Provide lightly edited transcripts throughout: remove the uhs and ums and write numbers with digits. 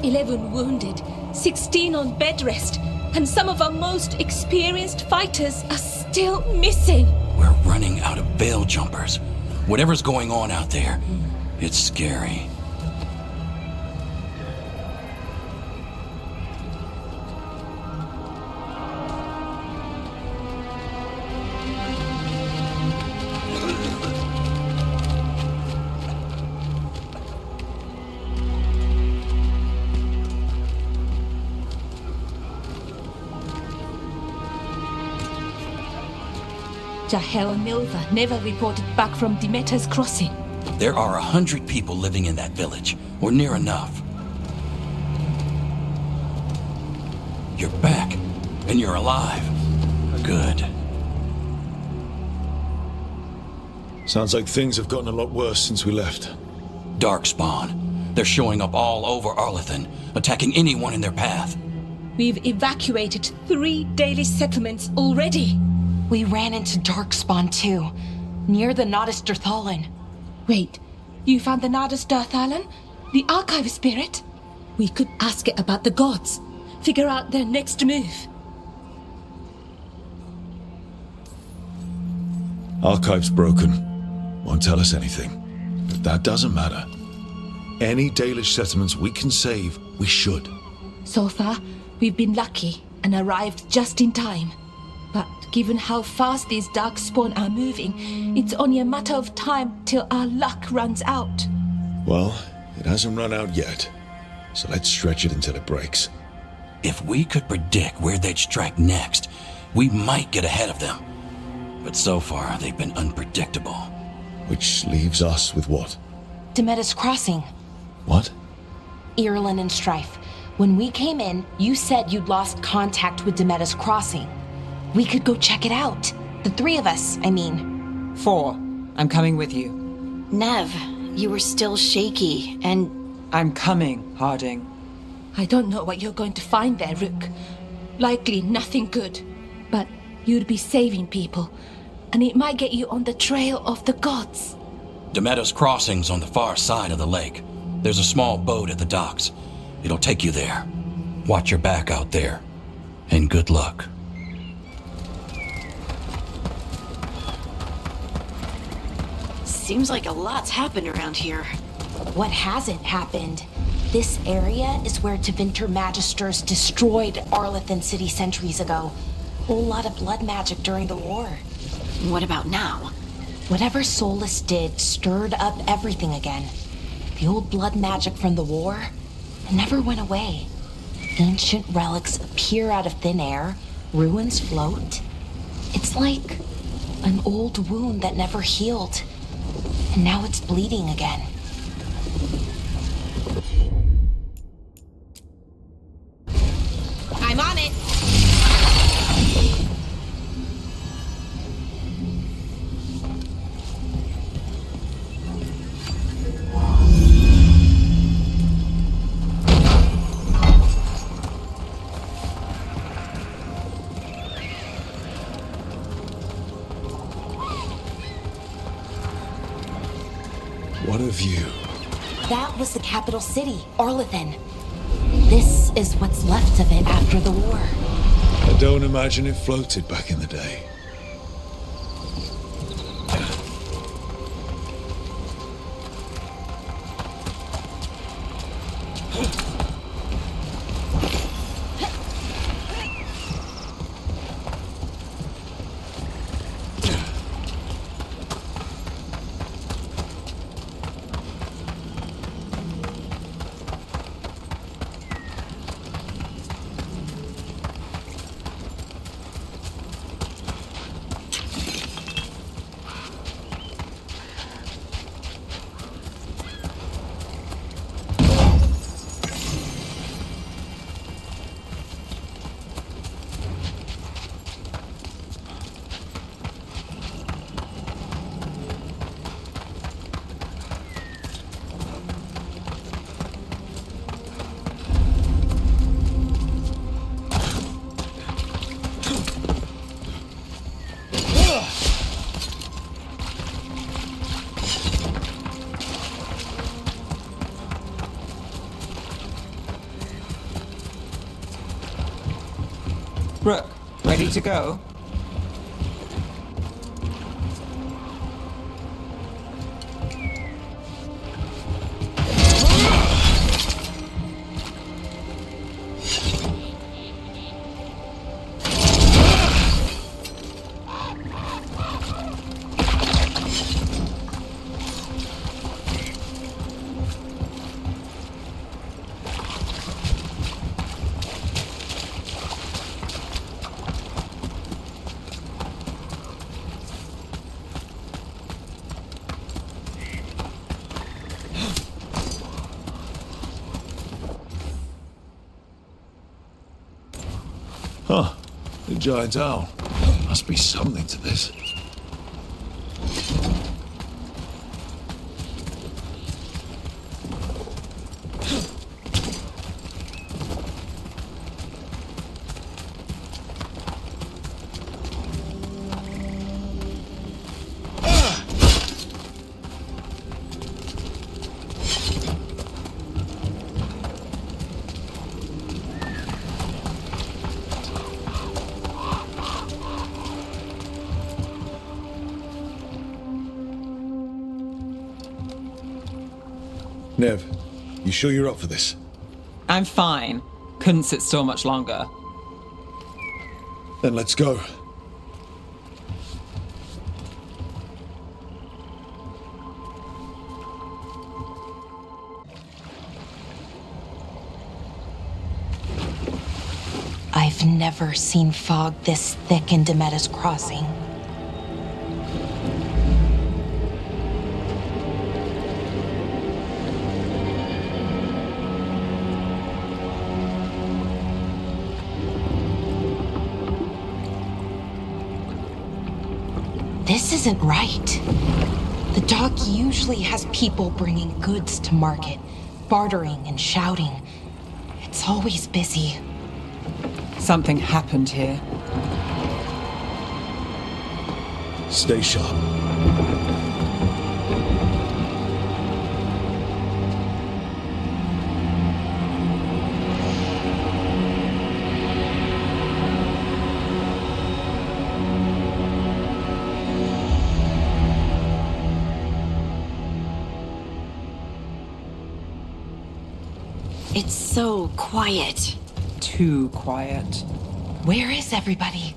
11 wounded, 16 on bed rest, and some of our most experienced fighters are still missing. We're running out of veil jumpers. Whatever's going on out there, it's scary. Jahel and Milva never reported back from Demeter's crossing. There are 100 people living in that village, or near enough. You're back, and you're alive. Good. Sounds like things have gotten a lot worse since we left. Darkspawn. They're showing up all over Arlathan, attacking anyone in their path. We've evacuated 3 daily settlements already. We ran into Darkspawn too, near the Nodus Dirthalan. Wait, you found the Nodus Dirthalan? The archive spirit? We could ask it about the gods. Figure out their next move. Archive's broken. Won't tell us anything. But that doesn't matter. Any Dalish settlements we can save, we should. So far, we've been lucky and arrived just in time. But given how fast these Darkspawn are moving, it's only a matter of time till our luck runs out. Well, it hasn't run out yet. So let's stretch it until it breaks. If we could predict where they'd strike next, we might get ahead of them. But so far, they've been unpredictable. Which leaves us with what? Demeter's crossing. What? Irlin and Strife. When we came in, you said you'd lost contact with Demeter's crossing. We could go check it out. The 3 of us, I mean. 4. I'm coming with you. Nev, you were still shaky, and... I'm coming, Harding. I don't know what you're going to find there, Rook. Likely nothing good. But you'd be saving people, and it might get you on the trail of the gods. Demeter's crossing's on the far side of the lake. There's a small boat at the docks. It'll take you there. Watch your back out there. And good luck. Seems like a lot's happened around here. What hasn't happened? This area is where Tevinter Magisters destroyed Arlathan City centuries ago. Whole lot of blood magic during the war. What about now? Whatever Solus did stirred up everything again. The old blood magic from the war, it never went away. Ancient relics appear out of thin air, ruins float. It's like an old wound that never healed, and now it's bleeding again. I'm on it! What a view. That was the capital city, Arlathan. This is what's left of it after the war. I don't imagine it floated back in the day. Rook, ready to go? Huh. The giant owl. Must be something to this. Nev, you sure you're up for this? I'm fine. Couldn't sit still much longer. Then let's go. I've never seen fog this thick in Demetta's Crossing. This isn't right. The dock usually has people bringing goods to market, bartering and shouting. It's always busy. Something happened here. Stay sharp. It's so quiet. Too quiet. Where is everybody?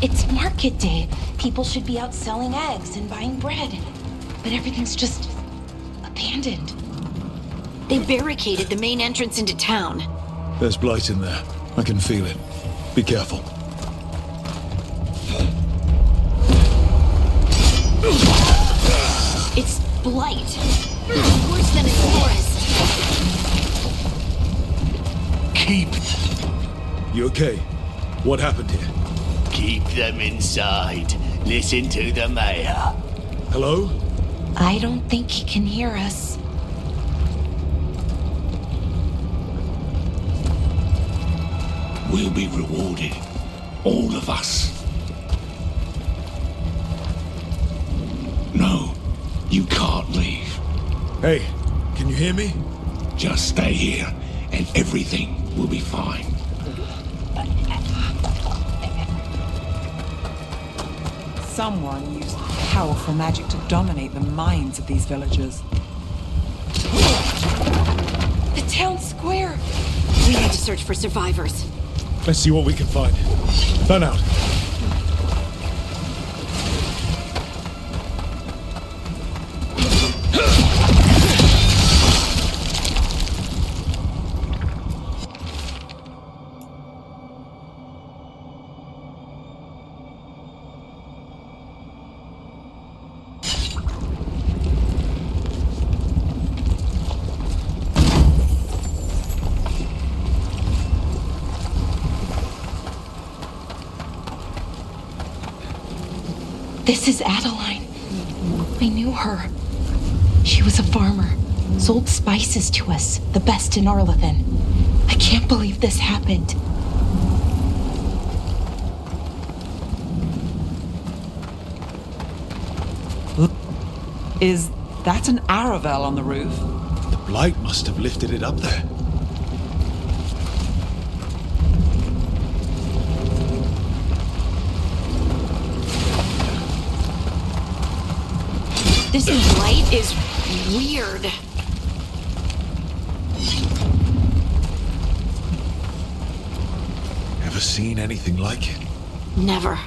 It's market day. People should be out selling eggs and buying bread. But everything's just abandoned. They barricaded the main entrance into town. There's blight in there. I can feel it. Be careful. It's blight. Worse than a forest. Keep You okay? What happened here? them inside. Listen to the mayor. Hello? I don't think he can hear us. We'll be rewarded. All of us. No, you can't leave. Hey, can you hear me? Just stay here and everything will be fine. Someone used powerful magic to dominate the minds of these villagers. The town square! We need to search for survivors. Let's see what we can find. Fan out. This is Adeline. I knew her. She was a farmer. sold spices to us, the best in Arlathan. I can't believe this happened. Is that an Aravel on the roof? The blight must have lifted it up there. This light is weird. Ever seen anything like it? Never.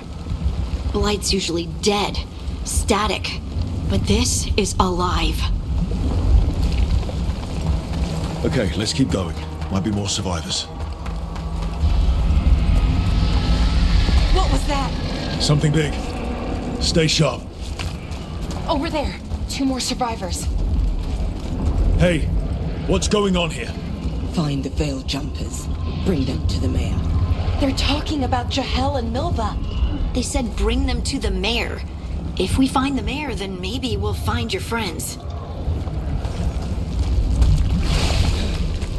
Blight's usually dead, static. But this is alive. Okay, let's keep going. Might be more survivors. What was that? Something big. Stay sharp. Over there. 2 more survivors. Hey, what's going on here? Find the veil jumpers. Bring them to the mayor. They're talking about Jahel and Milva. They said bring them to the mayor. If we find the mayor, then maybe we'll find your friends.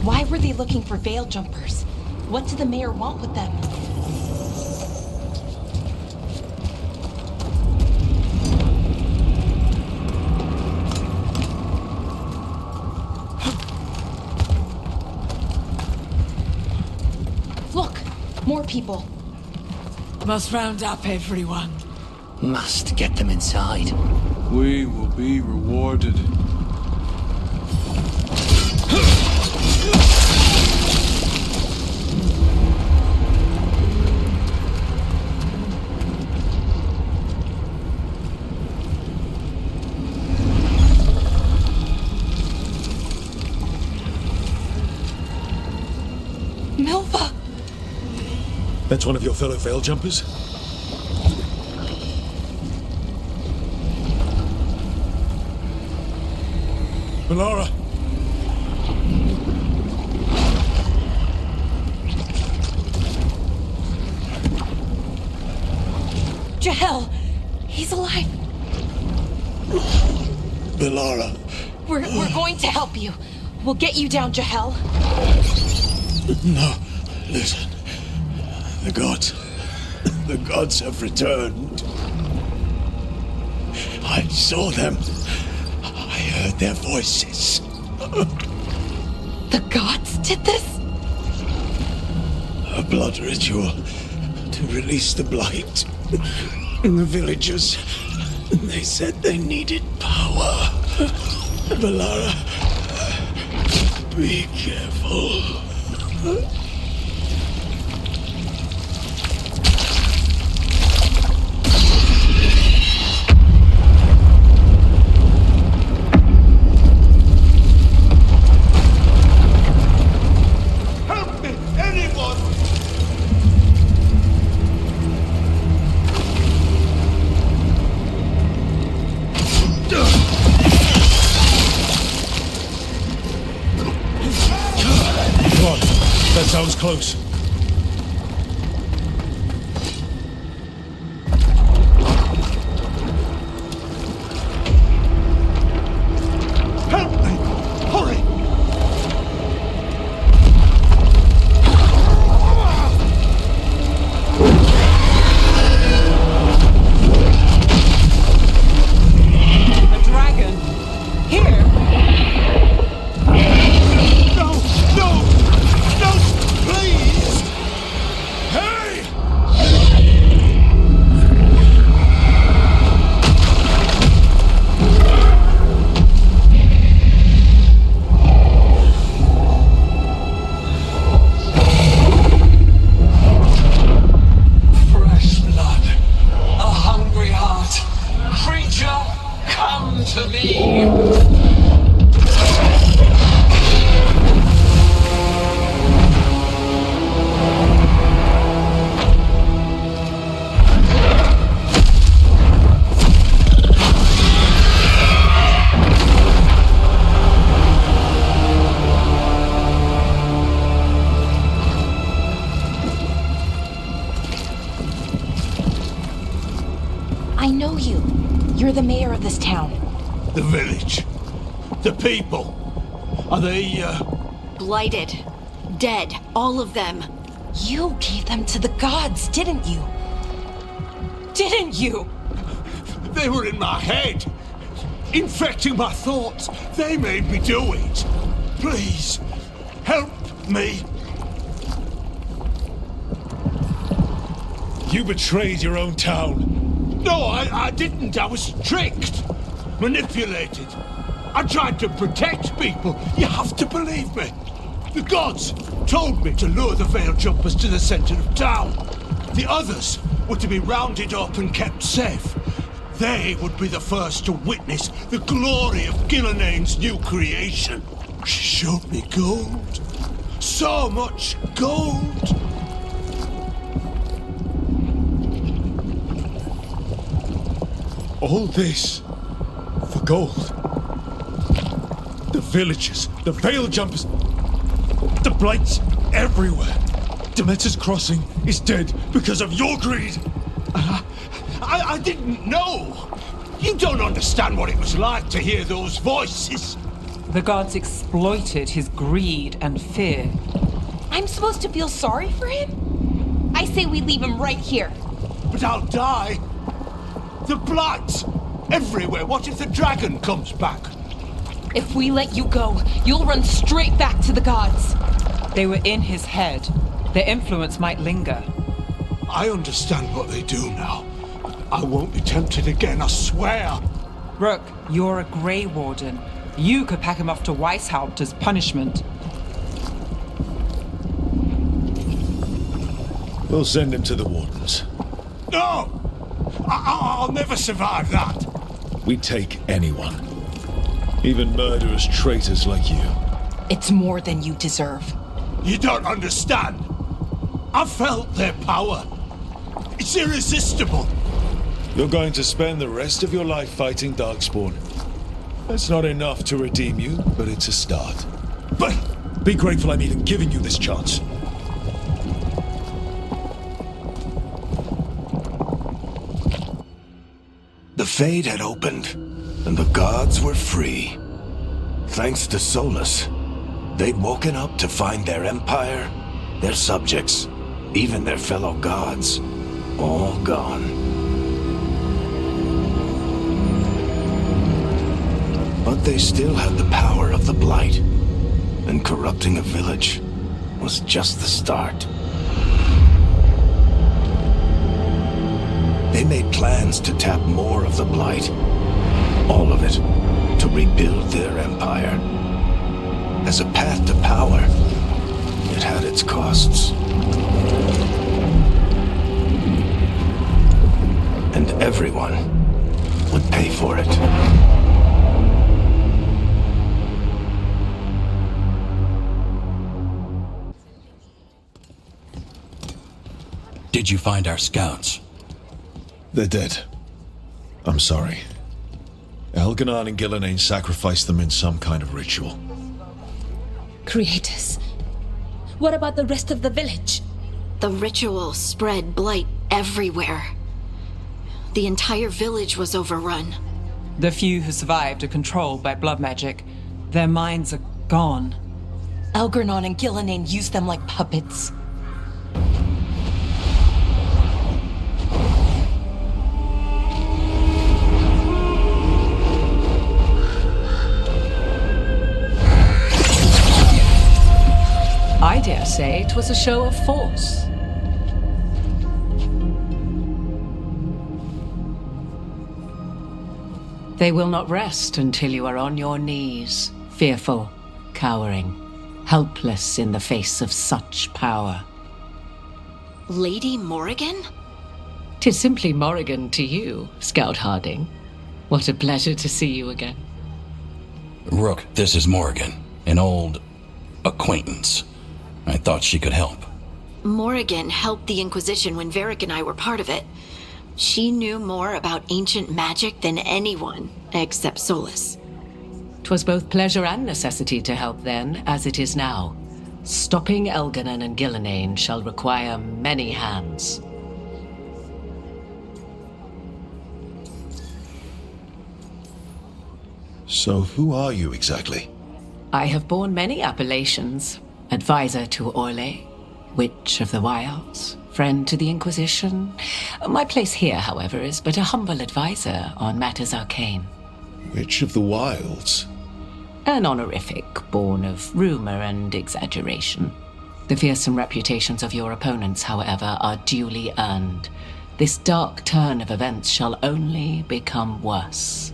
Why were they looking for veil jumpers? What did the mayor want with them? Look, more people. Must round up everyone. Must get them inside. We will be rewarded. Milva! That's one of your fellow veil jumpers? Melara! Jahel! He's alive! Melara! We're going to help you. We'll get you down, Jahel. No, listen. The gods have returned. I saw them. I heard their voices. The gods did this? A blood ritual to release the blight. And the villagers, they said they needed power. Melara, be careful. That sounds close. Help me! Hurry! A dragon? Here? No! No! No! Please! Hey! Fresh blood, a hungry heart. Creature, come to me. I know you. You're the mayor of this town. The village. The people. Are they, Blighted. Dead. All of them. You gave them to the gods, didn't you? Didn't you? They were in my head, infecting my thoughts. They made me do it. Please, help me. You betrayed your own town. No, I didn't. I was tricked, manipulated. I tried to protect people. You have to believe me. The gods told me to lure the Veil Jumpers to the center of town. The others were to be rounded up and kept safe. They would be the first to witness the glory of Gillanane's new creation. She showed me gold. So much gold. All this for gold. The villagers, the Veil Jumpers, the Blights everywhere. Demeter's Crossing is dead because of your greed. I didn't know. You don't understand what it was like to hear those voices. The gods exploited his greed and fear. I'm supposed to feel sorry for him? I say we leave him right here. But I'll die. The Blights everywhere. What if the dragon comes back? If we let you go, you'll run straight back to the gods. They were in his head. Their influence might linger. I understand what they do now. I won't be tempted again, I swear. Rook, you're a Grey Warden. You could pack him off to Weishaupt as punishment. We'll send him to the Wardens. No! I'll never survive that. We take anyone. Even murderous traitors like you. It's more than you deserve. You don't understand. I felt their power. It's irresistible. You're going to spend the rest of your life fighting Darkspawn. That's not enough to redeem you, but it's a start. But be grateful I'm even giving you this chance. the Fade had opened, and the gods were free. Thanks to Solus, they'd woken up to find their empire, their subjects, even their fellow gods, all gone. But they still had the power of the Blight, and corrupting a village was just the start. They made plans to tap more of the Blight, all of it, to rebuild their empire. As a path to power, it had its costs. And everyone would pay for it. Did you find our scouts? They're dead. I'm sorry. Elganon and Gillenane sacrificed them in some kind of ritual. Creators, what about the rest of the village? The ritual spread blight everywhere. The entire village was overrun. The few who survived are controlled by blood magic. Their minds are gone. Elganon and Gillenane used them like puppets. I dare say it was a show of force. They will not rest until you are on your knees, fearful, cowering, helpless in the face of such power. Lady Morrigan? 'Tis simply Morrigan to you, Scout Harding. What a pleasure to see you again. Rook, this is Morrigan, an old acquaintance. I thought she could help. Morrigan helped the Inquisition when Varric and I were part of it. She knew more about ancient magic than anyone, except Solus. 'Twas both pleasure and necessity to help then, as it is now. Stopping Elganon and Gillenane shall require many hands. So who are you exactly? I have borne many appellations. Advisor to Orle, Witch of the Wilds, friend to the Inquisition. My place here, however, is but a humble advisor on matters arcane. Witch of the Wilds? An honorific born of rumor and exaggeration. The fearsome reputations of your opponents, however, are duly earned. This dark turn of events shall only become worse.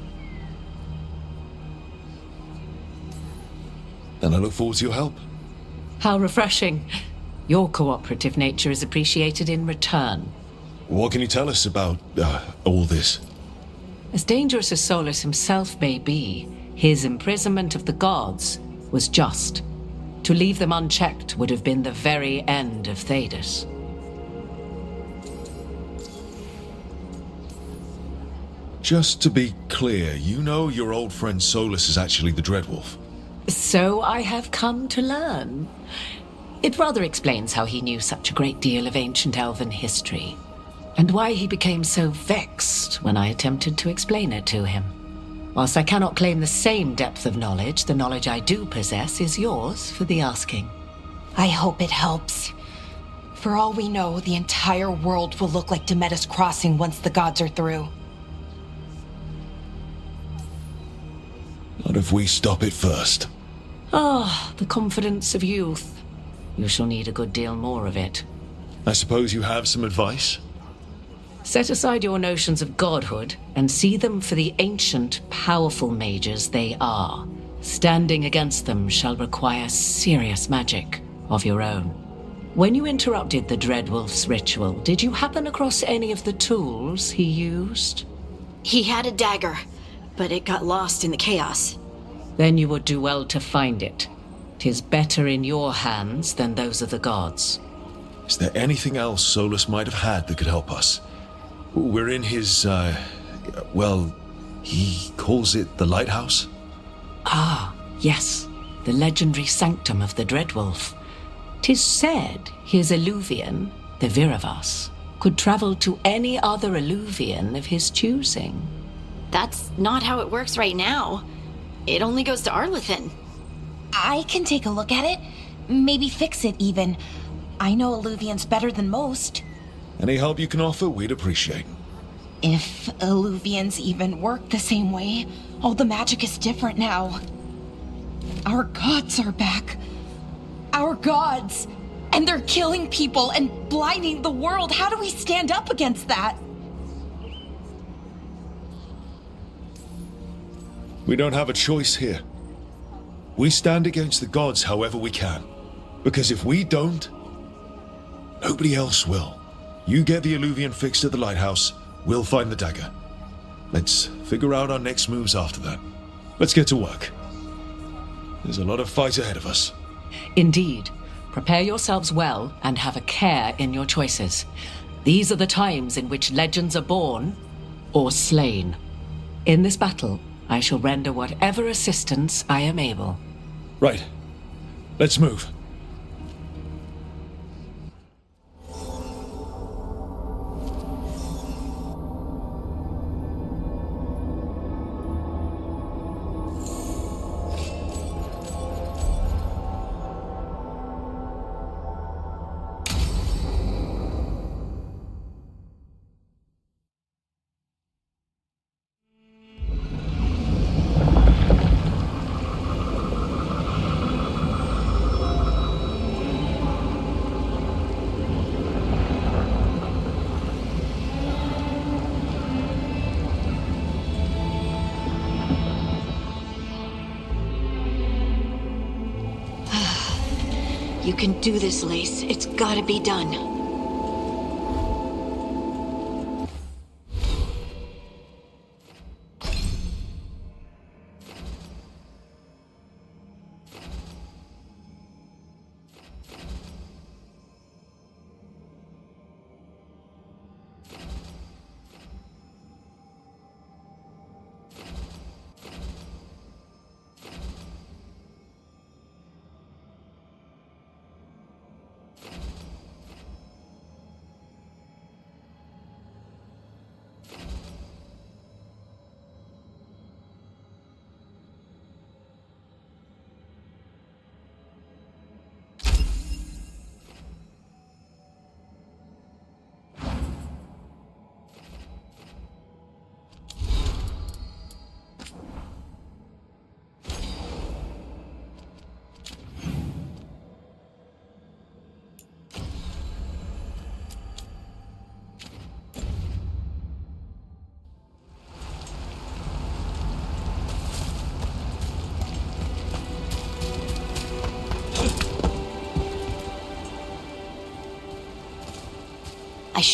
Then I look forward to your help. How refreshing. Your cooperative nature is appreciated in return. What can you tell us about all this? As dangerous as Solus himself may be, his imprisonment of the gods was just. To leave them unchecked would have been the very end of Thedas. Just to be clear, you know your old friend Solus is actually the Dreadwolf. So I have come to learn. It rather explains how he knew such a great deal of ancient elven history, and why he became so vexed when I attempted to explain it to him. Whilst I cannot claim the same depth of knowledge, the knowledge I do possess is yours for the asking. I hope it helps. For all we know, the entire world will look like Demetus Crossing once the gods are through. Not if we stop it first. Ah, the confidence of youth. You shall need a good deal more of it. I suppose you have some advice? Set aside your notions of godhood and see them for the ancient, powerful mages they are. Standing against them shall require serious magic of your own. When you interrupted the Dreadwolf's ritual, did you happen across any of the tools he used? He had a dagger, but it got lost in the chaos. Then you would do well to find it. 'Tis better in your hands than those of the gods. Is there anything else Solus might have had that could help us? We're in his, well, he calls it the lighthouse? Ah, yes, the legendary sanctum of the Dreadwolf. 'Tis said his Illuvian, the Viravas, could travel to any other Illuvian of his choosing. That's not how it works right now. It only goes to Arlethan. I can take a look at it. Maybe fix it, even. I know Illuvians better than most. Any help you can offer, we'd appreciate. If Illuvians even work the same way, all the magic is different now. Our gods are back. Our gods! And they're killing people and blinding the world. How do we stand up against that? We don't have a choice here. We stand against the gods however we can. Because if we don't, nobody else will. You get the Illuvian fixed at the lighthouse, we'll find the dagger. Let's figure out our next moves after that. Let's get to work. There's a lot of fight ahead of us. Indeed. Prepare yourselves well and have a care in your choices. These are the times in which legends are born or slain. In this battle, I shall render whatever assistance I am able. Right. Let's move. You can do this, Lace. It's gotta be done.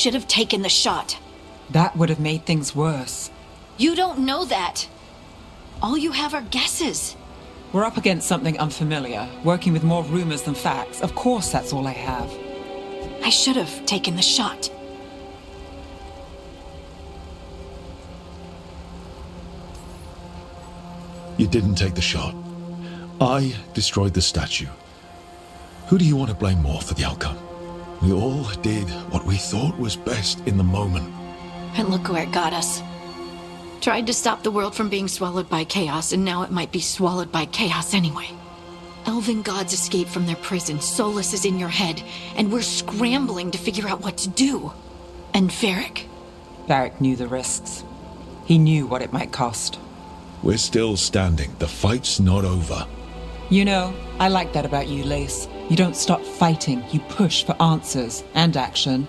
should have taken the shot. That would have made things worse. You don't know that. All you have are guesses. We're up against something unfamiliar, working with more rumors than facts. Of course, that's all I have. I should have taken the shot. You didn't take the shot. I destroyed the statue. Who do you want to blame more for the outcome? We all did what we thought was best in the moment. And look where it got us. Tried to stop the world from being swallowed by chaos, and now it might be swallowed by chaos anyway. Elven gods escaped from their prison, Solus is in your head, and we're scrambling to figure out what to do. And Varric? Varric knew the risks. He knew what it might cost. We're still standing. The fight's not over. You know, I like that about you, Lace. You don't stop fighting, you push for answers and action,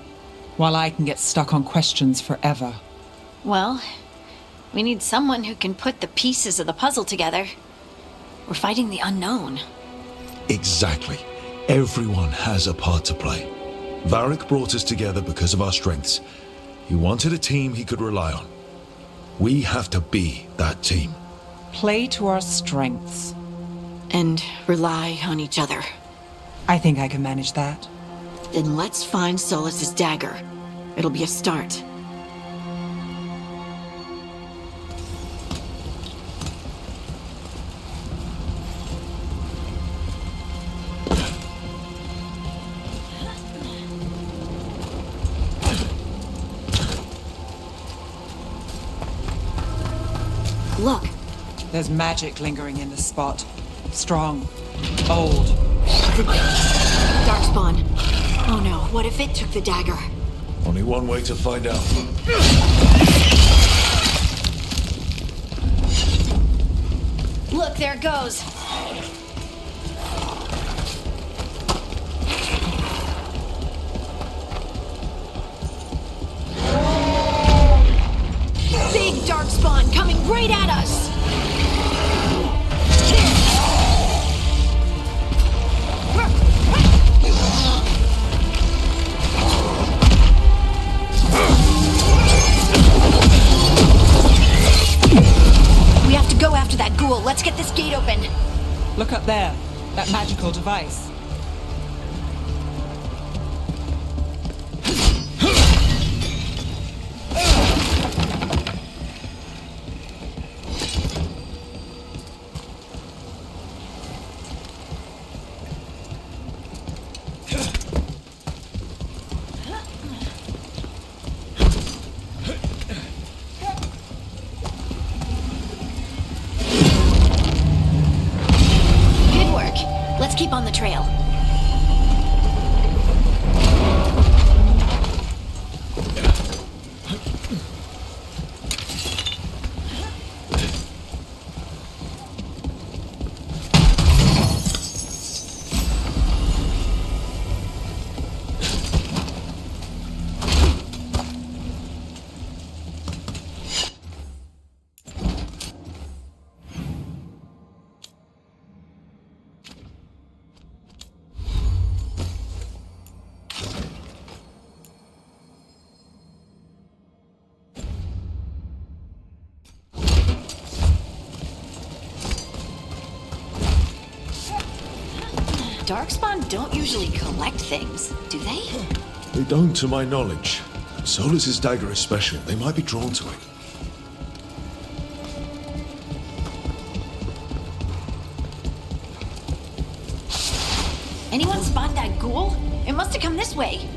while I can get stuck on questions forever. Well, we need someone who can put the pieces of the puzzle together. We're fighting the unknown. Exactly. Everyone has a part to play. Varric brought us together because of our strengths. He wanted a team he could rely on. We have to be that team. Play to our strengths. And rely on each other. I think I can manage that. Then let's find SOLAS'S dagger. It'll be a start. Look. There's magic lingering in this spot. Strong. Old. Darkspawn. Oh no, what if it took the dagger? Only one way to find out. Look, there it goes. Big Darkspawn coming right at us! We have to go after that ghoul. Let's get this gate open. Look up there. That magical device. Let's keep on the trail. Darkspawn don't usually collect things, do they? They don't, to my knowledge. SOLAS'S dagger is special. They might be drawn to it. Anyone spot that ghoul? It must have come this way.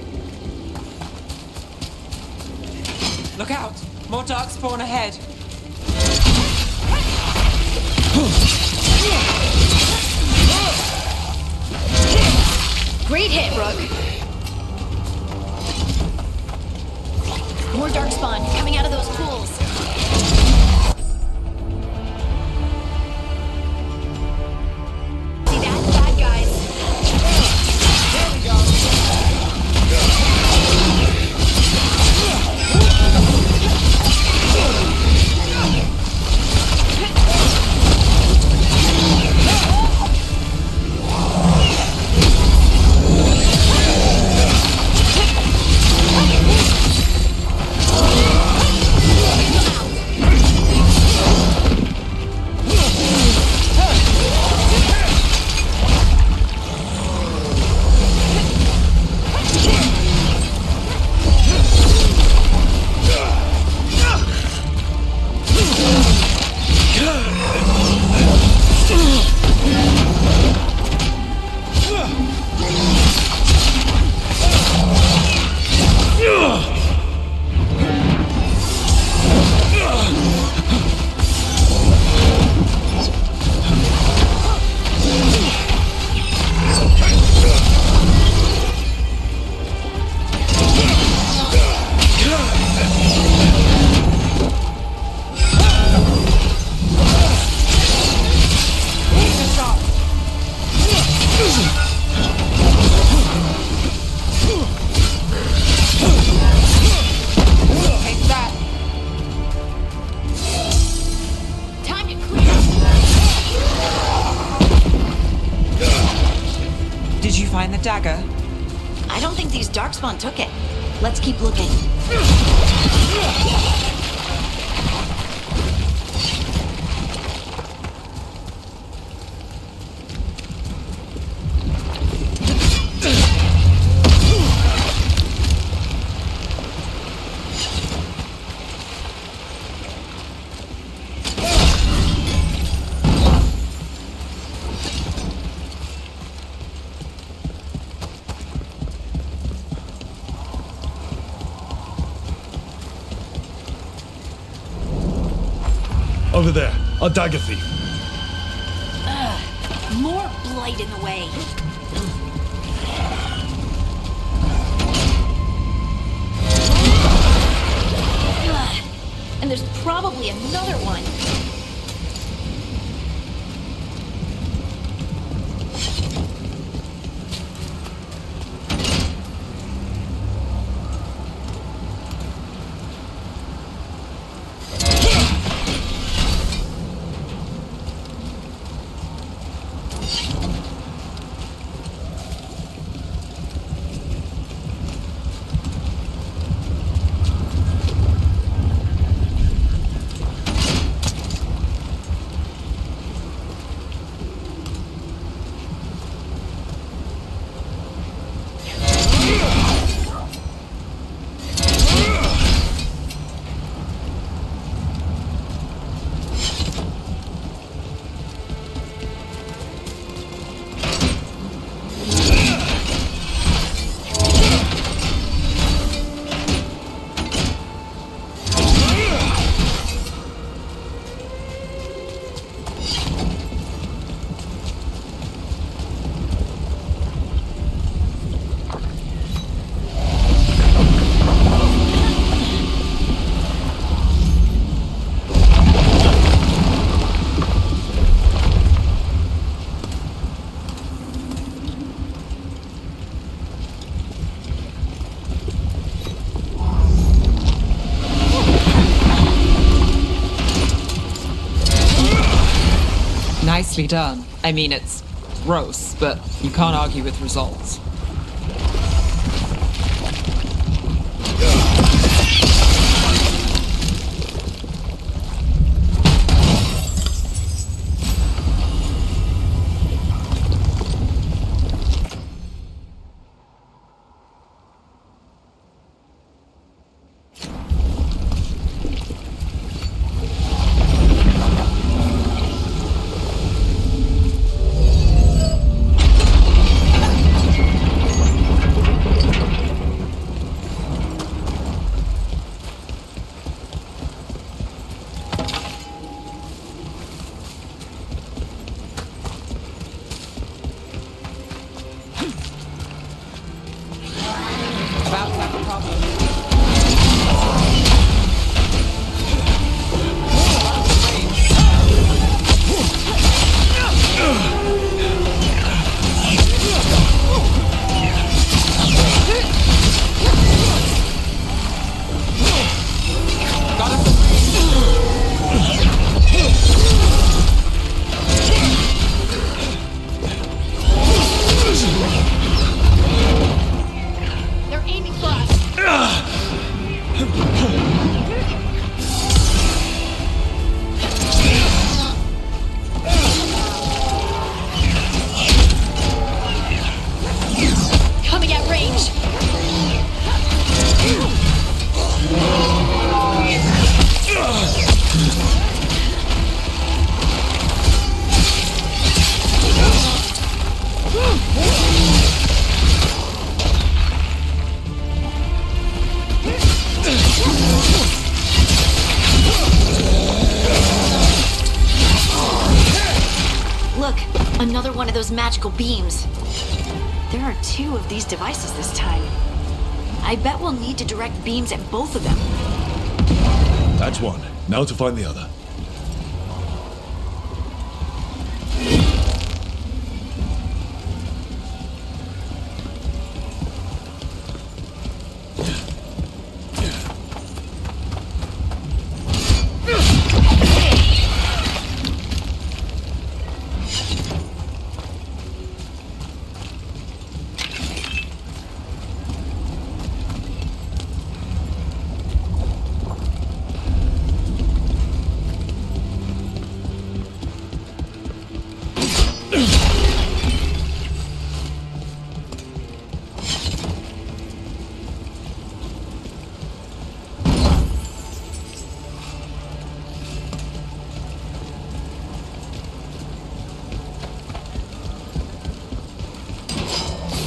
Look out! More Darkspawn ahead. Great hit, Rook. More Darkspawn coming out of those pools. See that? Bad guys. There we go. Did you find the dagger? I don't think these darkspawn took it. Let's keep looking. Over there, our dagger thief. More blight in the way. And there's probably another one. Nicely done. I mean, it's gross, but you can't argue with results. Another one of those magical beams. There are 2 of these devices this time. I bet we'll need to direct beams at both of them. That's one. Now to find the other.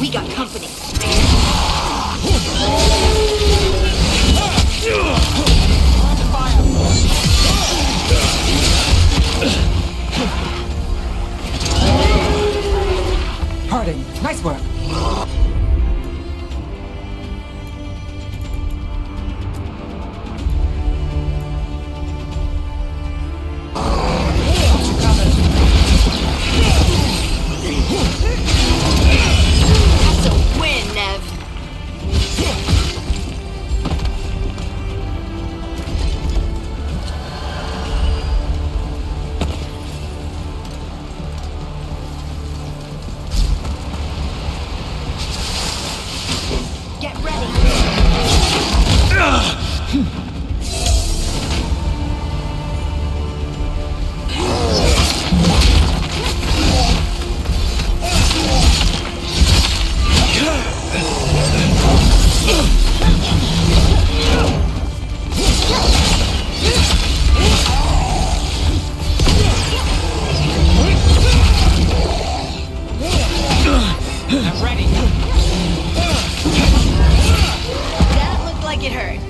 We got company. Harding, nice work. That's a win, Nev. Get ready. I'm ready. That looked like it hurt.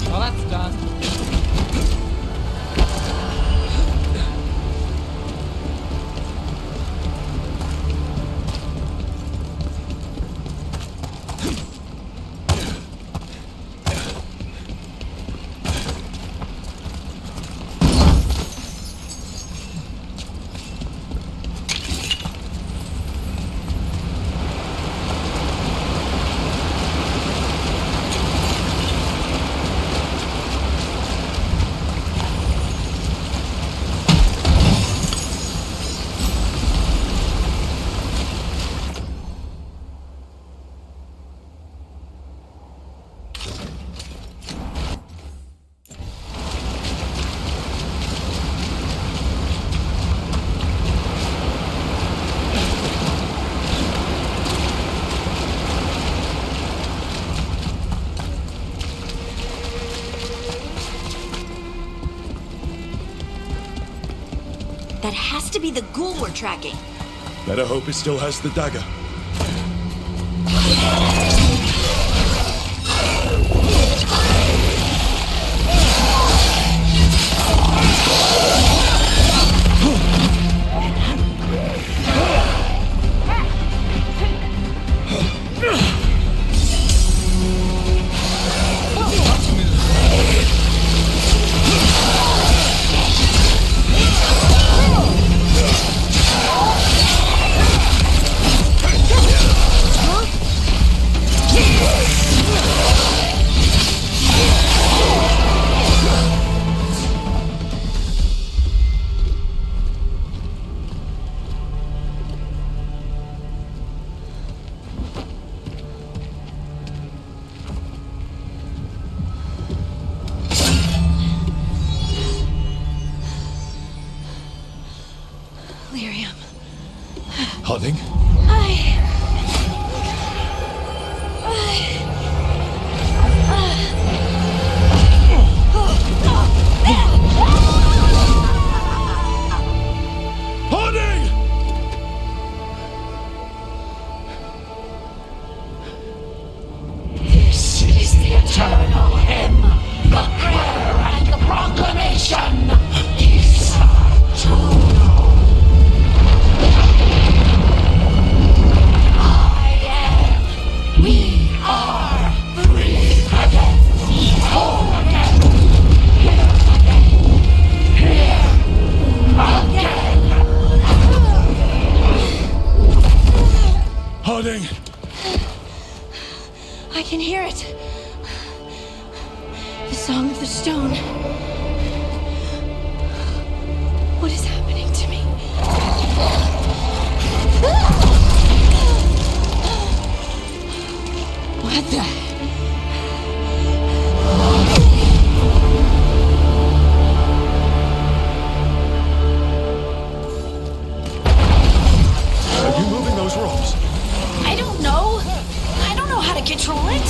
Well, that's done. That has to be the ghoul we're tracking. Better hope it still has the dagger. Lyrium. Harding? Harding! This is the eternal hymn, the prayer and the proclamation. We are free again. Whole again. Here again. Harding! I can hear it. The song of the stone. What is happening to me? What the? Are you moving those rocks? I don't know. I don't know how to control it.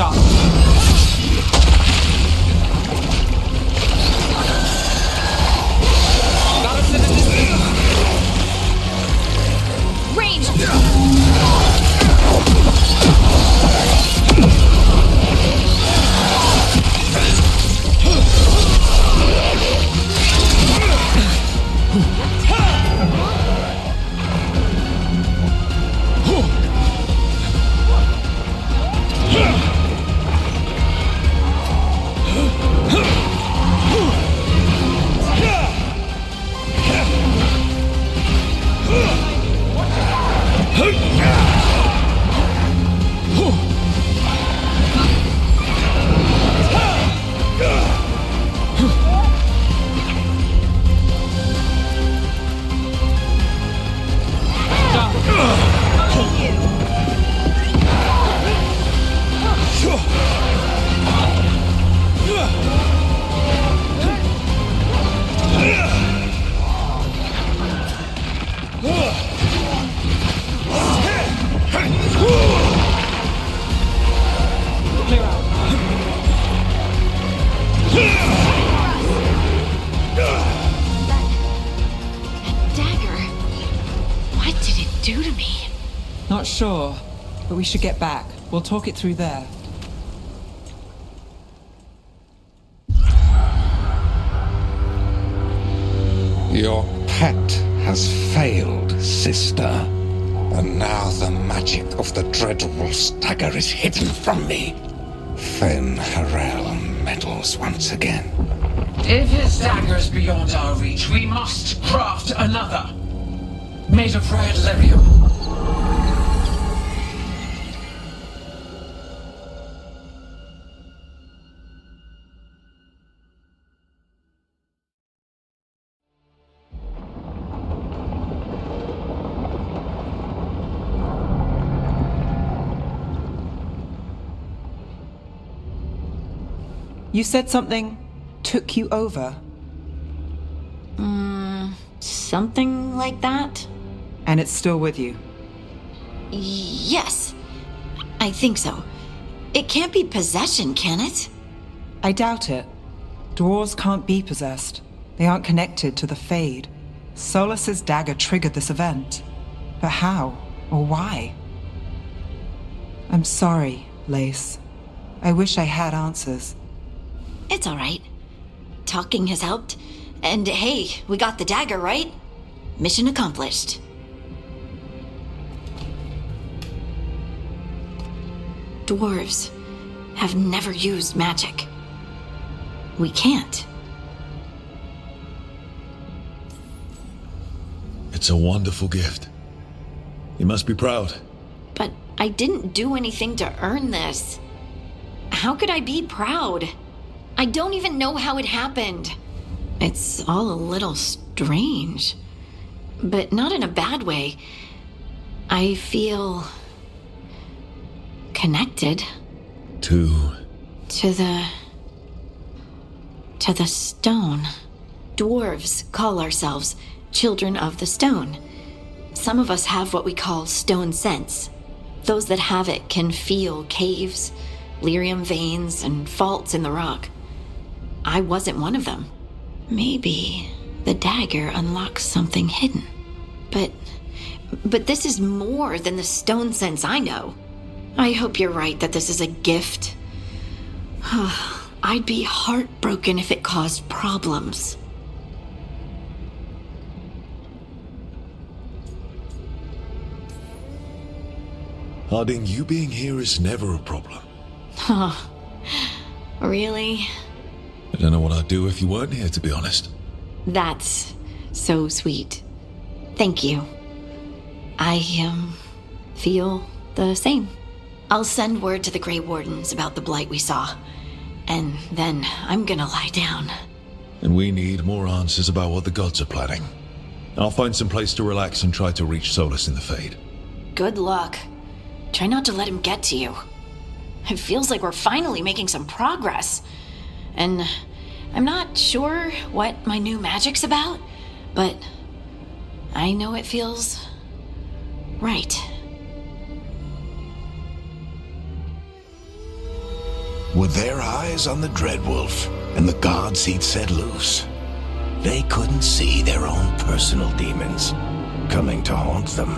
Sharp. Got us in a distance. Range! Not sure, but we should get back. We'll talk it through there. Your pet has failed, sister. And now the magic of the dreadful dagger is hidden from me. Fen Harel meddles once again. If his dagger is beyond our reach, we must craft another. Made of red lyrium. You said something took you over. Something like that? And it's still with you. Yes. I think so. It can't be possession, can it? I doubt it. Dwarves can't be possessed. They aren't connected to the Fade. SOLAS'S dagger triggered this event. But how? Or why? I'm sorry, Lace. I wish I had answers. It's all right. Talking has helped. And hey, we got the dagger, right? Mission accomplished. Dwarves have never used magic. We can't. It's a wonderful gift. You must be proud. But I didn't do anything to earn this. How could I be proud? I don't even know how it happened. It's all a little strange. But not in a bad way. I feel connected. To the stone. Dwarves call ourselves children of the stone. Some of us have what we call stone sense. Those that have it can feel caves, lyrium veins, and faults in the rock. I wasn't one of them. Maybe the dagger unlocks something hidden. But this is more than the stone sense I know. I hope you're right that this is a gift. I'd be heartbroken if it caused problems. Harding, you being here is never a problem. Huh. Really? I don't know what I'd do if you weren't here, to be honest. That's so sweet. Thank you. I, feel the same. I'll send word to the Grey Wardens about the blight we saw. And then I'm gonna lie down. And we need more answers about what the gods are planning. I'll find some place to relax and try to reach Solas in the Fade. Good luck. Try not to let him get to you. It feels like we're finally making some progress. And I'm not sure what my new magic's about, but I know it feels right. With their eyes on the Dreadwolf and the gods he'd set loose, they couldn't see their own personal demons coming to haunt them.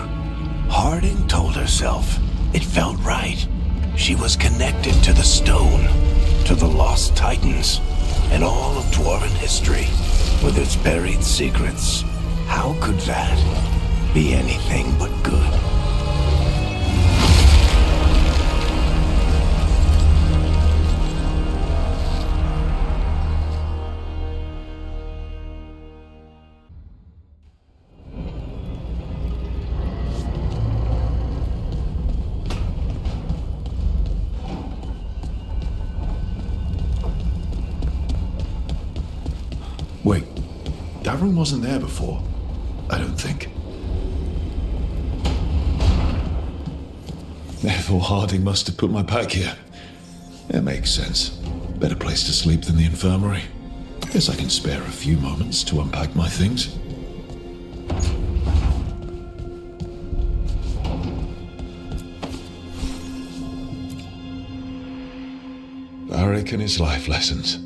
Harding told herself it felt right. She was connected to the stone, to the lost titans, and all of Dwarven history, with its buried secrets. How could that be anything but good? Wait, Davron wasn't there before, I don't think. Therefore, Harding must have put my pack here. It makes sense. Better place to sleep than the infirmary. Guess I can spare a few moments to unpack my things. Varric and his life lessons.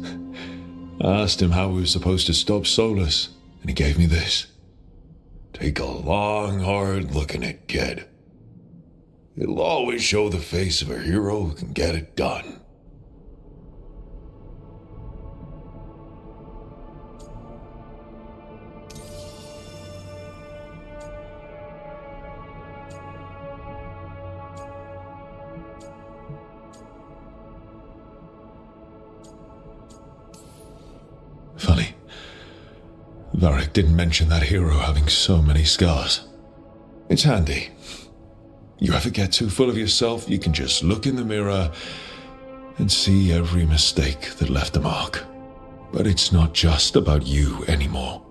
I asked him how we were supposed to stop Solas, and he gave me this. Take a long, hard look at it, kid. It'll always show the face of a hero who can get it done. Funny. Varric didn't mention that hero having so many scars. It's handy. You ever get too full of yourself, you can just look in the mirror and see every mistake that left a mark. But it's not just about you anymore.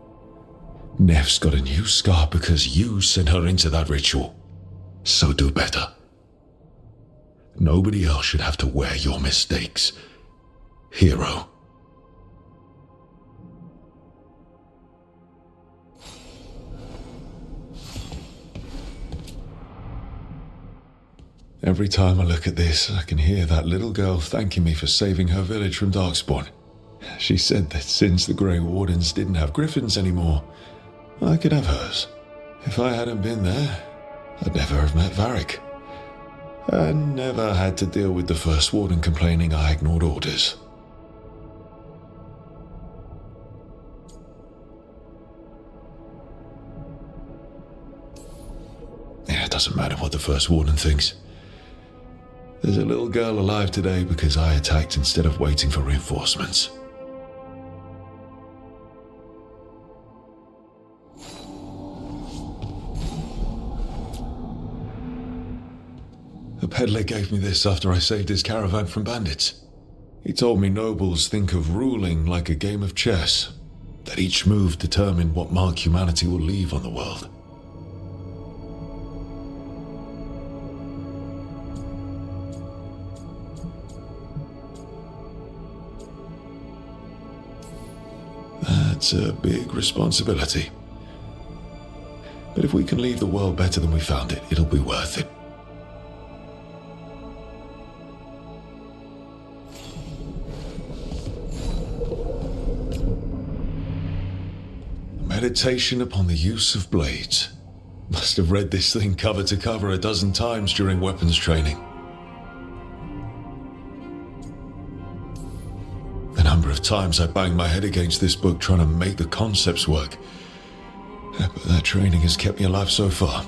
Neff's got a new scar because you sent her into that ritual. So do better. Nobody else should have to wear your mistakes. Hero. Every time I look at this, I can hear that little girl thanking me for saving her village from Darkspawn. She said that since the Grey Wardens didn't have griffins anymore, I could have hers. If I hadn't been there, I'd never have met Varric. I never had to deal with the First Warden complaining I ignored orders. Yeah, it doesn't matter what the First Warden thinks. There's a little girl alive today because I attacked instead of waiting for reinforcements. A peddler gave me this after I saved his caravan from bandits. He told me nobles think of ruling like a game of chess, that each move determined what mark humanity will leave on the world. That's a big responsibility. But if we can leave the world better than we found it, it'll be worth it. Meditation upon the use of blades. Must have read this thing cover to cover a dozen times during weapons training. The number of times I banged my head against this book trying to make the concepts work. But that training has kept me alive so far.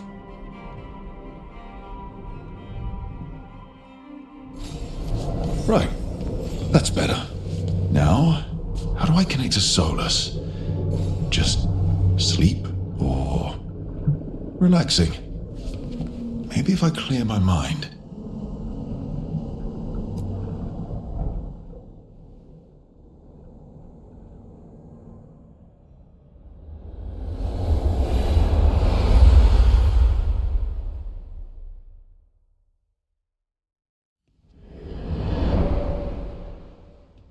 Right. That's better. Now, how do I connect to Solas? Just sleep or relaxing? Maybe if I clear my mind.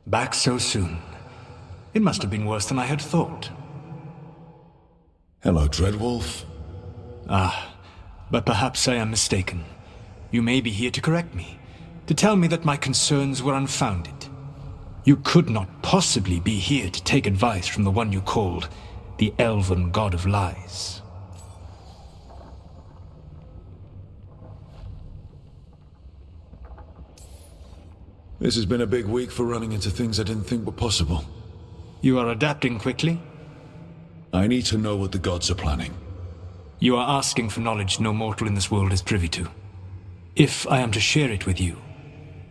Back so soon. It must have been worse than I had thought. Hello, Dreadwolf. But perhaps I am mistaken. You may be here to correct me. to tell me that my concerns were unfounded. You could not possibly be here to take advice from the one you called the Elven God of Lies. This has been a big week for running into things I didn't think were possible. You are adapting quickly? I need to know what the gods are planning. You are asking for knowledge no mortal in this world is privy to. If I am to share it with you,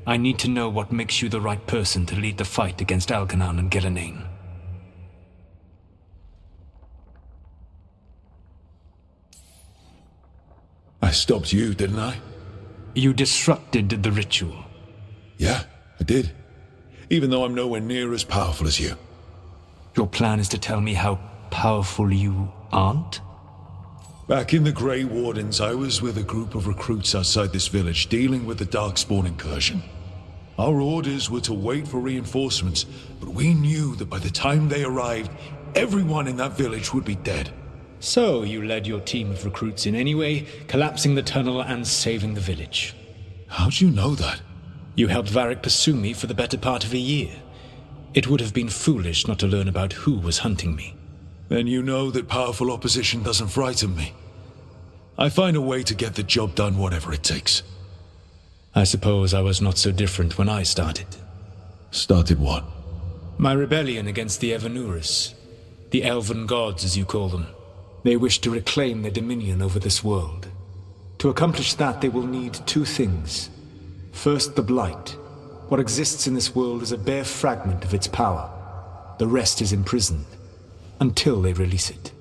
I need to know what makes you the right person to lead the fight against Algernon and Gillenane. I stopped you, didn't I? You disrupted the ritual. Yeah, I did. Even though I'm nowhere near as powerful as you. Your plan is to tell me how powerful you aren't? Back in the Grey Wardens, I was with a group of recruits outside this village dealing with the Darkspawn incursion. Our orders were to wait for reinforcements, but we knew that by the time they arrived, everyone in that village would be dead. So you led your team of recruits in any way, collapsing the tunnel and saving the village. How'd you know that? You helped Varric pursue me for the better part of a year. It would have been foolish not to learn about who was hunting me. Then you know that powerful opposition doesn't frighten me. I find a way to get the job done whatever it takes. I suppose I was not so different when I started. Started what? My rebellion against the Evanuris. The Elven Gods, as you call them. They wish to reclaim their dominion over this world. To accomplish that, they will need two things. First, the Blight. What exists in this world is a bare fragment of its power. The rest is imprisoned, until they release it.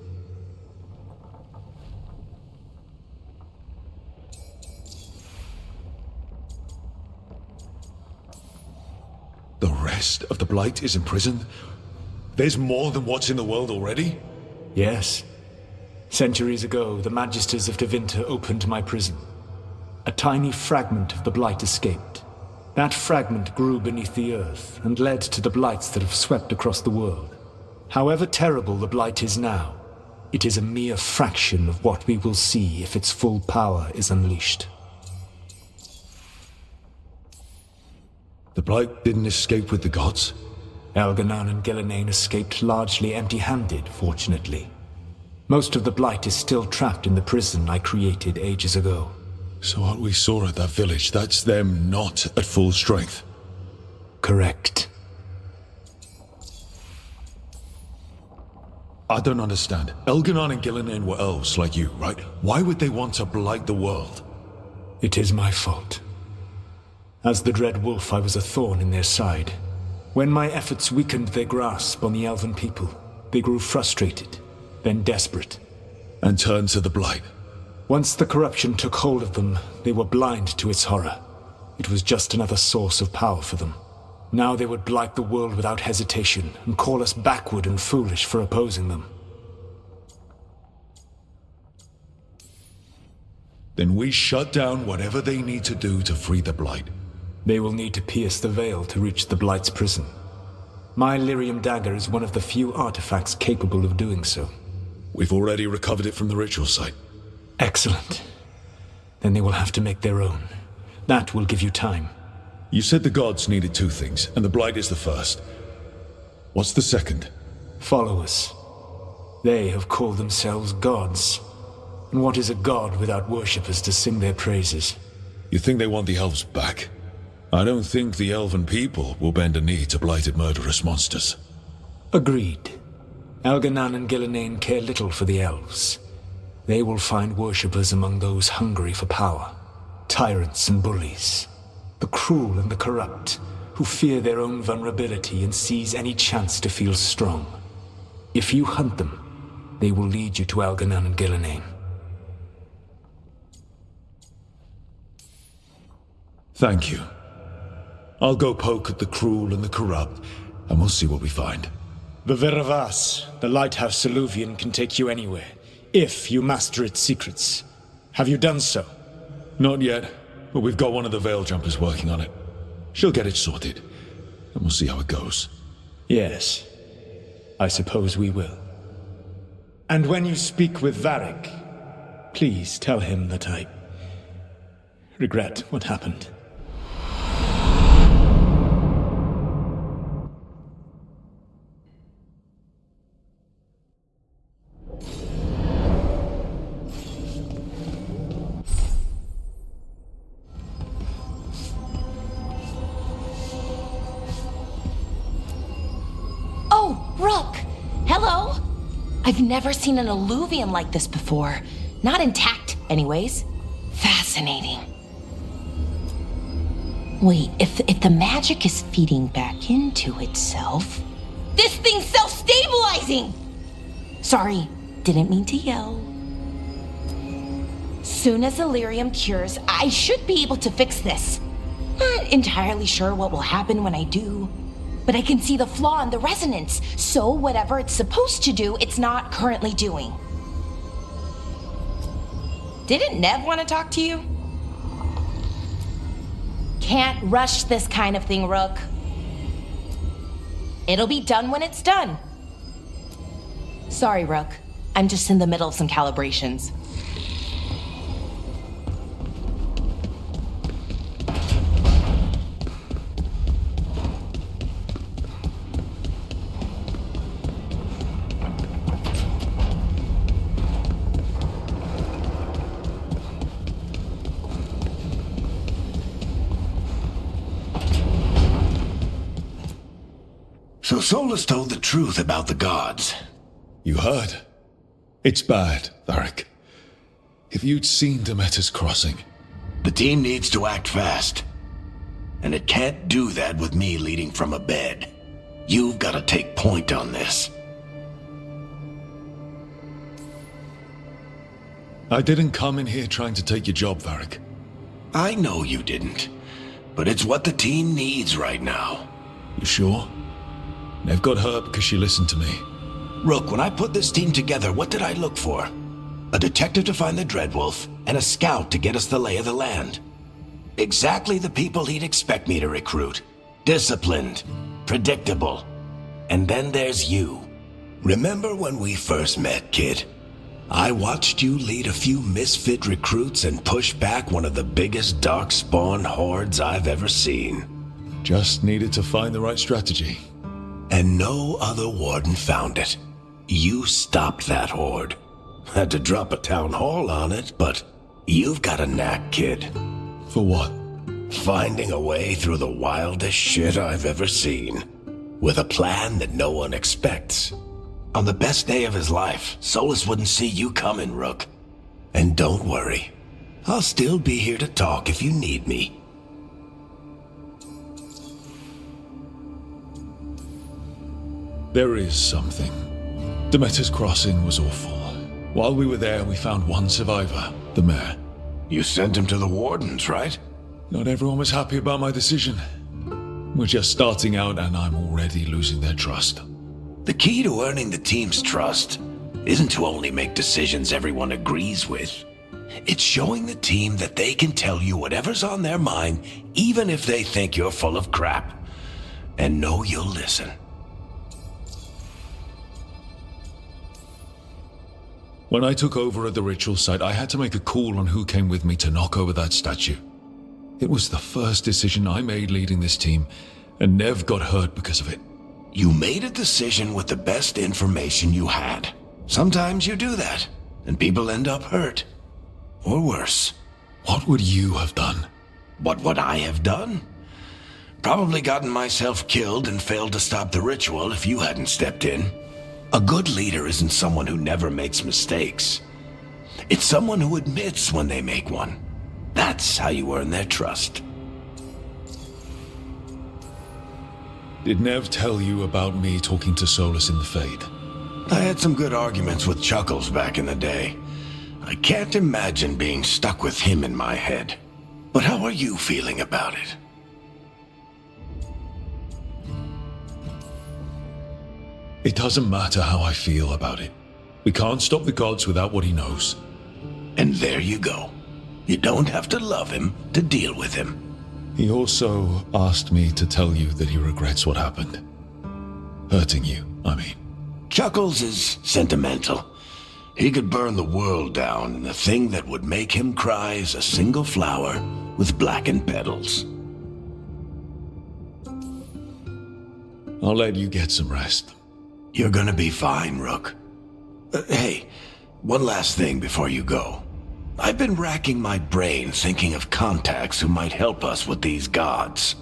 The rest of the Blight is imprisoned? There's more than what's in the world already? Yes. Centuries ago, the Magisters of Tevinter opened my prison. A tiny fragment of the Blight escaped. That fragment grew beneath the earth and led to the Blights that have swept across the world. However terrible the Blight is now, it is a mere fraction of what we will see if its full power is unleashed. The Blight didn't escape with the gods? Algernon and Gillenane escaped largely empty-handed, fortunately. Most of the Blight is still trapped in the prison I created ages ago. So what we saw at that village, that's them not at full strength? Correct. I don't understand. Algernon and Gillenane were elves like you, right? Why would they want to blight the world? It is my fault. As the Dread Wolf, I was a thorn in their side. When my efforts weakened their grasp on the Elven people, they grew frustrated, then desperate. And turned to the Blight. Once the corruption took hold of them, they were blind to its horror. It was just another source of power for them. Now they would blight the world without hesitation, and call us backward and foolish for opposing them. Then we shut down whatever they need to do to free the Blight. They will need to pierce the veil to reach the Blight's prison. My Lyrium dagger is one of the few artifacts capable of doing so. We've already recovered it from the ritual site. Excellent. Then they will have to make their own. That will give you time. You said the gods needed two things, and the Blight is the first. What's the second? Followers. They have called themselves gods. And what is a god without worshippers to sing their praises? You think they want the elves back? I don't think the elven people will bend a knee to blighted murderous monsters. Agreed. Algernon and Gillenane care little for the elves. They will find worshippers among those hungry for power. Tyrants and bullies. The cruel and the corrupt, who fear their own vulnerability and seize any chance to feel strong. If you hunt them, they will lead you to Algernon and Gillenane. Thank you. I'll go poke at the cruel and the corrupt, and we'll see what we find. The Veravas, the lighthouse Soluvian, can take you anywhere, if you master its secrets. Have you done so? Not yet, but we've got one of the Veil Jumpers working on it. She'll get it sorted, and we'll see how it goes. Yes, I suppose we will. And when you speak with Varric, please tell him that I regret what happened. I've never seen an alluvium like this before. Not intact, anyways. Fascinating. Wait, if the magic is feeding back into itself... This thing's self-stabilizing! Sorry, didn't mean to yell. Soon as Illyrium cures, I should be able to fix this. Not entirely sure what will happen when I do, but I can see the flaw in the resonance, so whatever it's supposed to do, it's not currently doing. Didn't Nev want to talk to you? Can't rush this kind of thing, Rook. It'll be done when it's done. Sorry, Rook. I'm just in the middle of some calibrations. So Solus told the truth about the gods. You heard? It's bad, Varric. If you'd seen Demeter's crossing... The team needs to act fast. And it can't do that with me leading from a bed. You've got to take point on this. I didn't come in here trying to take your job, Varric. I know you didn't. But it's what the team needs right now. You sure? Nev got hurt because she listened to me. Rook, when I put this team together, what did I look for? A detective to find the Dreadwolf, and a scout to get us the lay of the land. Exactly the people he'd expect me to recruit. Disciplined, predictable. And then there's you. Remember when we first met, kid? I watched you lead a few misfit recruits and push back one of the biggest darkspawn hordes I've ever seen. Just needed to find the right strategy. And no other warden found it. You stopped that horde. Had to drop a town hall on it, but you've got a knack, kid. For what? Finding a way through the wildest shit I've ever seen. With a plan that no one expects. On the best day of his life, Solus wouldn't see you coming, Rook. And don't worry. I'll still be here to talk if you need me. There is something. Demeter's crossing was awful. While we were there, we found one survivor, the mayor. You sent him to the wardens, right? Not everyone was happy about my decision. We're just starting out and I'm already losing their trust. The key to earning the team's trust isn't to only make decisions everyone agrees with. It's showing the team that they can tell you whatever's on their mind, even if they think you're full of crap. And know you'll listen. When I took over at the ritual site, I had to make a call on who came with me to knock over that statue. It was the first decision I made leading this team, and Nev got hurt because of it. You made a decision with the best information you had. Sometimes you do that, and people end up hurt. Or worse. What would you have done? What would I have done? Probably gotten myself killed and failed to stop the ritual if you hadn't stepped in. A good leader isn't someone who never makes mistakes. It's someone who admits when they make one. That's how you earn their trust. Did Nev tell you about me talking to Solus in the Fade? I had some good arguments with Chuckles back in the day. I can't imagine being stuck with him in my head. But how are you feeling about it? It doesn't matter how I feel about it. We can't stop the gods without what he knows. And there you go. You don't have to love him to deal with him. He also asked me to tell you that he regrets what happened. Hurting you, I mean. Chuckles is sentimental. He could burn the world down, and the thing that would make him cry is a single flower with blackened petals. I'll let you get some rest. You're gonna be fine, Rook. Hey, one last thing before you go. I've been racking my brain thinking of contacts who might help us with these gods.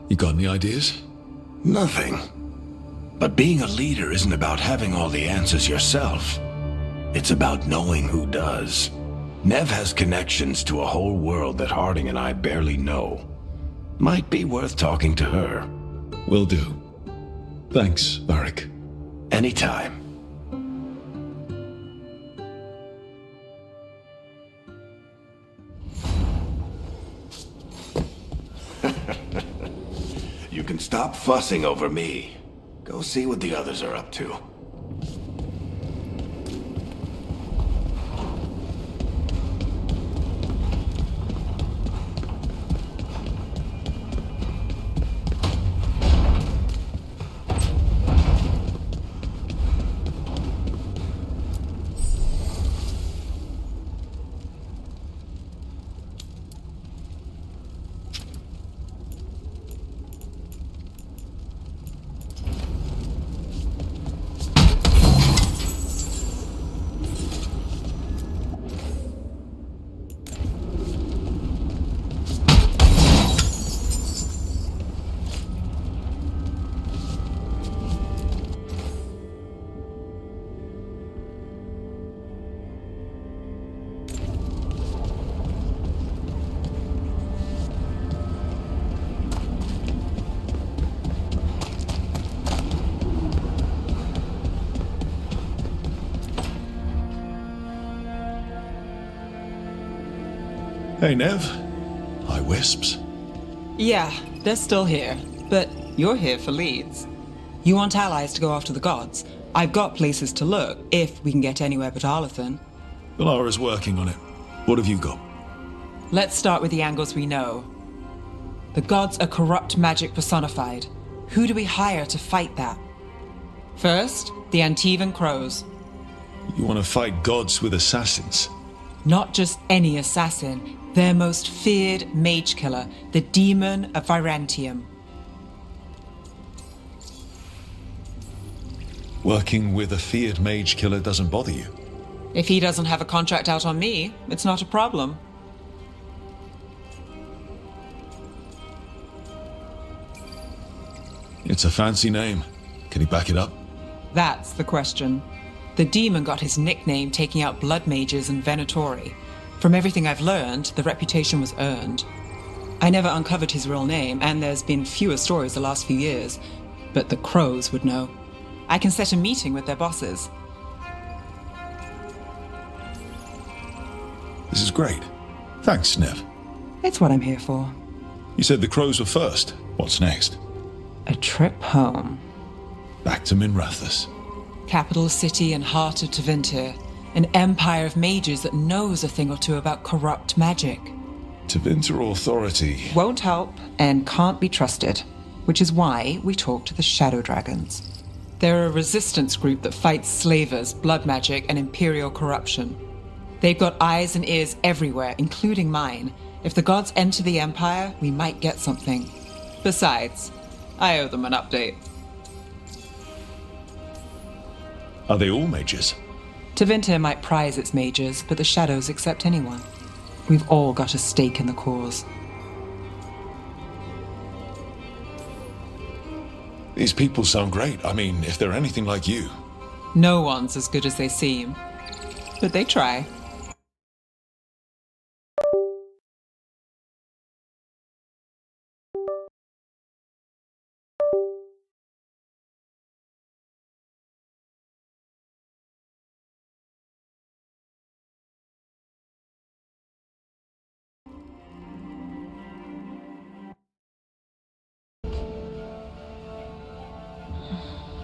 You got any ideas? Nothing. But being a leader isn't about having all the answers yourself. It's about knowing who does. Nev has connections to a whole world that Harding and I barely know. Might be worth talking to her. Will do. Thanks, Varric. Anytime. You can stop fussing over me. Go see what the others are up to. Hey, Nev. Hi, Wisps. Yeah, they're still here, but you're here for leads. You want allies to go after the gods? I've got places to look, if we can get anywhere but Arlathan. Valara's working on it. What have you got? Let's start with the angles we know. The gods are corrupt magic personified. Who do we hire to fight that? First, the Antivan Crows. You want to fight gods with assassins? Not just any assassin, their most feared mage killer, the Demon of Virantium. Working with a feared mage killer doesn't bother you? If he doesn't have a contract out on me, it's not a problem. It's a fancy name. Can he back it up? That's the question. The demon got his nickname taking out blood mages and Venatori. From everything I've learned, the reputation was earned. I never uncovered his real name, and there's been fewer stories the last few years, but the Crows would know. I can set a meeting with their bosses. This is great. Thanks, Nev. It's what I'm here for. You said the Crows were first. What's next? A trip home. Back to Minrathous. Capital city and heart of Tevinter. An empire of mages that knows a thing or two about corrupt magic. Tevinter authority Won't help and can't be trusted, which is why we talk to the Shadow Dragons. They're a resistance group that fights slavers, blood magic, and imperial corruption. They've got eyes and ears everywhere, including mine. If the gods enter the empire, we might get something. Besides, I owe them an update. Are they all mages? Tevinter might prize its mages, but the Shadows accept anyone. We've all got a stake in the cause. These people sound great. I mean, if they're anything like you. No one's as good as they seem, but they try.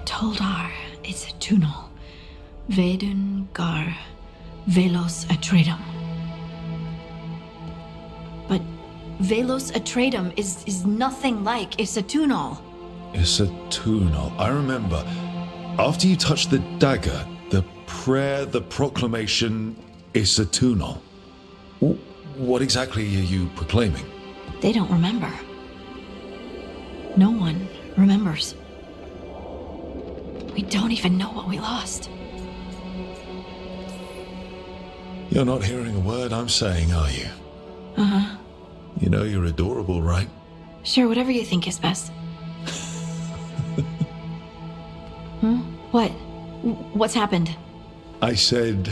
Toldar is a tunnel. Veilguard, Velos Atreidim. But Velos Atreidim is nothing like Isatunal. Isatunal. I remember. After you touched the dagger, the prayer, the proclamation, Isatunal. What exactly are you proclaiming? They don't remember. No one remembers. We don't even know what we lost. You're not hearing a word I'm saying, are you? Uh-huh. You know you're adorable, right? Sure, whatever you think is best. What's happened? I said,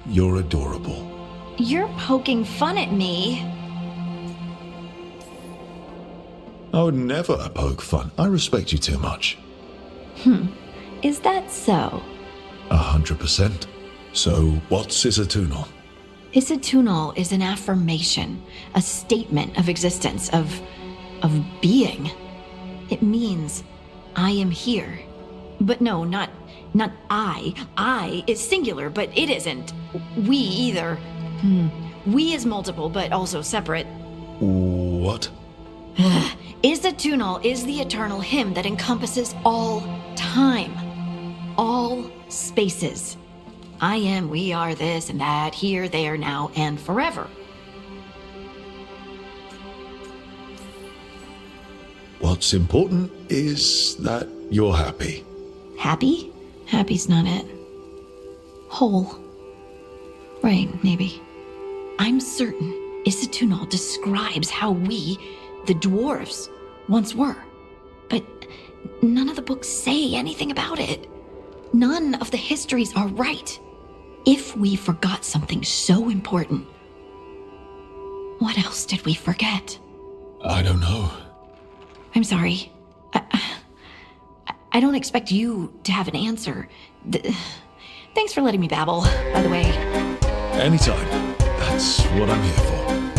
you're adorable. You're poking fun at me. I would never poke fun. I respect you too much. Is that so? 100%. So, what's Isatunal? Isatunal is an affirmation, a statement of existence, of being. It means I am here. But no, not I. I is singular, but it isn't. We either. We is multiple, but also separate. What? Isatunal is the eternal hymn that encompasses all time, all spaces. I am, we are, this and that, here, there, now, and forever. What's important is that you're happy. Happy? Happy's not it. Whole. Right, maybe. I'm certain Isatunal describes how we, the dwarves, once were. But none of the books say anything about it. None of the histories are right. If we forgot something so important, what else did we forget? I don't know. I'm sorry. I don't expect you to have an answer. Thanks for letting me babble, by the way. Anytime. That's what I'm here for.